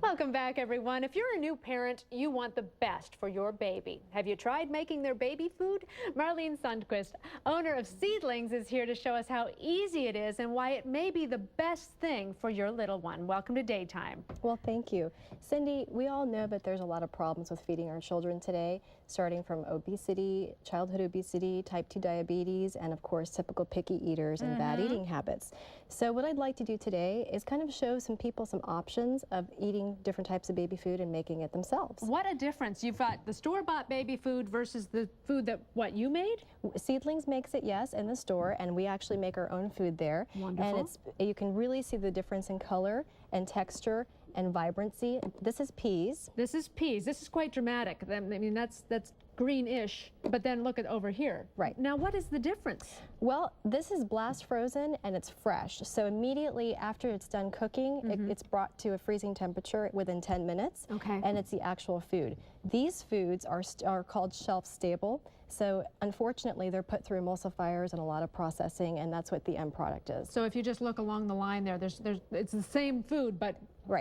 Welcome back, everyone. If you're a new parent, you want the best for your baby. Have you tried making their baby food? Marlene Sundquist, owner of Seedlings, is here to show us how easy it is and why it may be the best thing for your little one. Welcome to Daytime. Well, thank you. Cindy, we all know that there's a lot of problems with feeding our children today, starting from obesity, childhood obesity, type 2 diabetes, and of course, typical picky eaters and bad eating habits. So what I'd like to do today is kind of show some people some options of eating different types of baby food and making it themselves. What a difference. You've got the store-bought baby food versus the food that, you made? Seedlings makes it, yes, in the store, and we actually make our own food there. Wonderful. And you can really see the difference in color and texture and vibrancy. This is peas. This is peas. This is quite dramatic. I mean, that's greenish, but then look at over here. Right. Now, what is the difference? Well, this is blast frozen and it's fresh. So immediately after it's done cooking, it's brought to a freezing temperature within 10 minutes. Okay. And it's the actual food. These foods are called shelf stable. So unfortunately, they're put through emulsifiers and a lot of processing, and that's what the end product is. So if you just look along the line there, it's the same food, but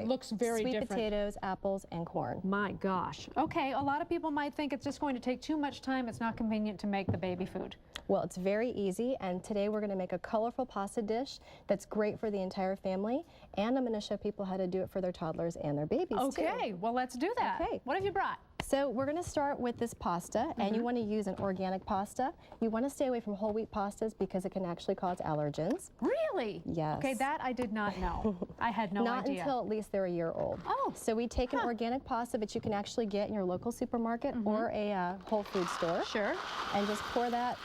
looks very different. Sweet potatoes, apples, and corn. My gosh. Okay, a lot of people might think it's just going to take too much time. It's not convenient to make the baby food. Well, it's very easy, and today we're going to make a colorful pasta dish that's great for the entire family, and I'm going to show people how to do it for their toddlers and their babies too. Okay, well, let's do that. Okay. What have you brought? So we're going to start with this pasta, and you want to use an organic pasta. You want to stay away from whole wheat pastas because it can actually cause allergens. Really? Yes. Okay, that I did not know. I had no idea. Not until at least they're a year old. Oh. So we take an organic pasta that you can actually get in your local supermarket or a Whole Food store. Sure. And just pour that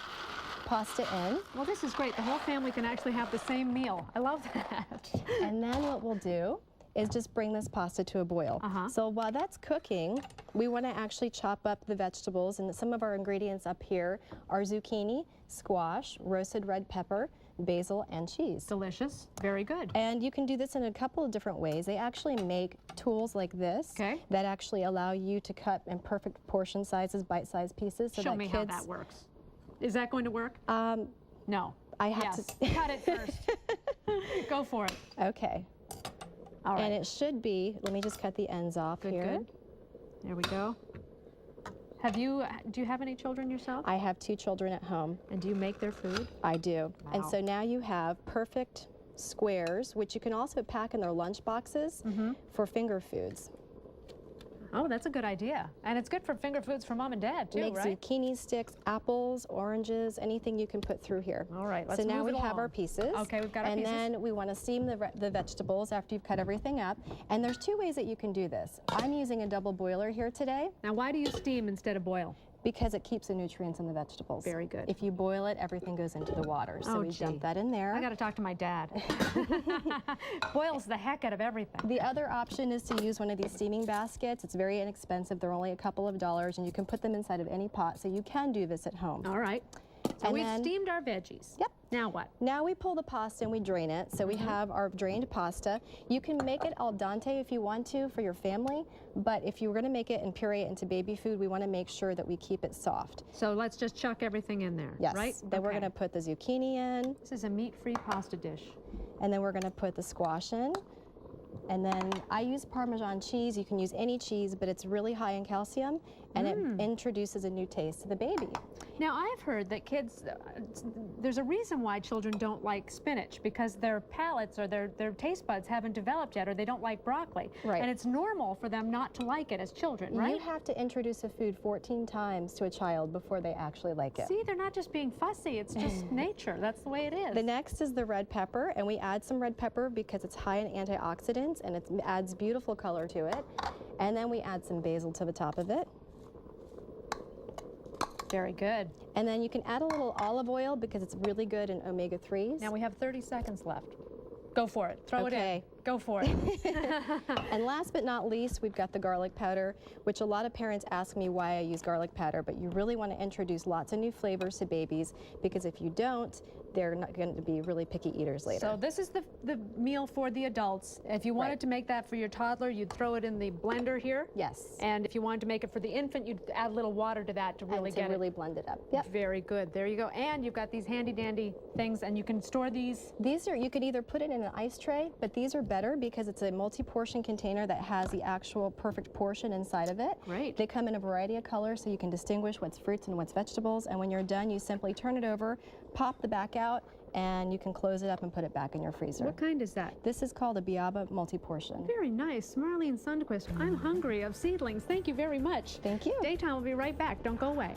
pasta in. Well, this is great. The whole family can actually have the same meal. I love that. And then what we'll do is just bring this pasta to a boil. So while that's cooking, we want to actually chop up the vegetables, and some of our ingredients up here are zucchini, squash, roasted red pepper, basil, and cheese. Delicious. Very good. And you can do this in a couple of different ways. They actually make tools like this that actually allow you to cut in perfect portion sizes, bite-sized pieces. So Show me how that works. Is that going to work? No. I have to cut it first. Go for it. Okay. All right. And it should be, let me just cut the ends off here. Good. There we go. Do you have any children yourself? I have 2 children at home. And do you make their food? I do. Wow. And so now you have perfect squares, which you can also pack in their lunch boxes for finger foods. Oh, that's a good idea. And it's good for finger foods for mom and dad, too, Make right? zucchini sticks, apples, oranges, anything you can put through here. All right, let's So now move we it have along. our pieces. Okay, we've got our pieces. And then we want to steam the vegetables after you've cut everything up. And there's 2 ways that you can do this. I'm using a double boiler here today. Now, why do you steam instead of boil? Because it keeps the nutrients in the vegetables. Very good. If you boil it, everything goes into the water. So we gee. dump that in there. I got to talk to my dad. Boils the heck out of everything. The other option is to use one of these steaming baskets. It's very inexpensive. They're only a couple of dollars, and you can put them inside of any pot, so you can do this at home. All right. So And we've then- steamed our veggies. Yep. Now what? Now we pull the pasta and we drain it. So we have our drained pasta. You can make it al dente if you want to for your family, but if you were going to make it and puree it into baby food, we want to make sure that we keep it soft. So let's just chuck everything in there, Yes. right? Then we're going to put the zucchini in, This is a meat-free pasta dish. and then we're going to put the squash in. And then I use Parmesan cheese. You can use any cheese, but it's really high in calcium, and it introduces a new taste to the baby. Now, I've heard that kids, there's a reason why children don't like spinach, because their palates or their taste buds haven't developed yet, or they don't like broccoli. Right. And it's normal for them not to like it as children, right? You have to introduce a food 14 times to a child before they actually like it. See, they're not just being fussy, it's just nature. That's the way it is. The next is the red pepper, and we add some red pepper because it's high in antioxidants and it adds beautiful color to it. And then we add some basil to the top of it. Very good. And then you can add a little olive oil because it's really good in omega-3s. Now we have 30 seconds left. Go for it. Throw it in. Go for it. And last but not least, we've got the garlic powder, which a lot of parents ask me why I use garlic powder, but you really want to introduce lots of new flavors to babies, because if you don't, they're not going to be really picky eaters later. So this is the meal for the adults. If you wanted to make that for your toddler, you'd throw it in the blender here. Yes. And if you wanted to make it for the infant, you'd add a little water to that to really blend it up. Yep. Very good. There you go. And you've got these handy dandy things, and you can store these. These are, you could either put it in an ice tray, but these are better better because it's a multi-portion container that has the actual perfect portion inside of it. Great. They come in a variety of colors so you can distinguish what's fruits and what's vegetables, and when you're done, you simply turn it over, pop the back out, and you can close it up and put it back in your freezer. What kind is that? This is called a Biaba multi-portion. Very nice. Marlene Sundquist, I'm hungry, of Seedlings. Thank you very much. Thank you. Daytime will be right back. Don't go away.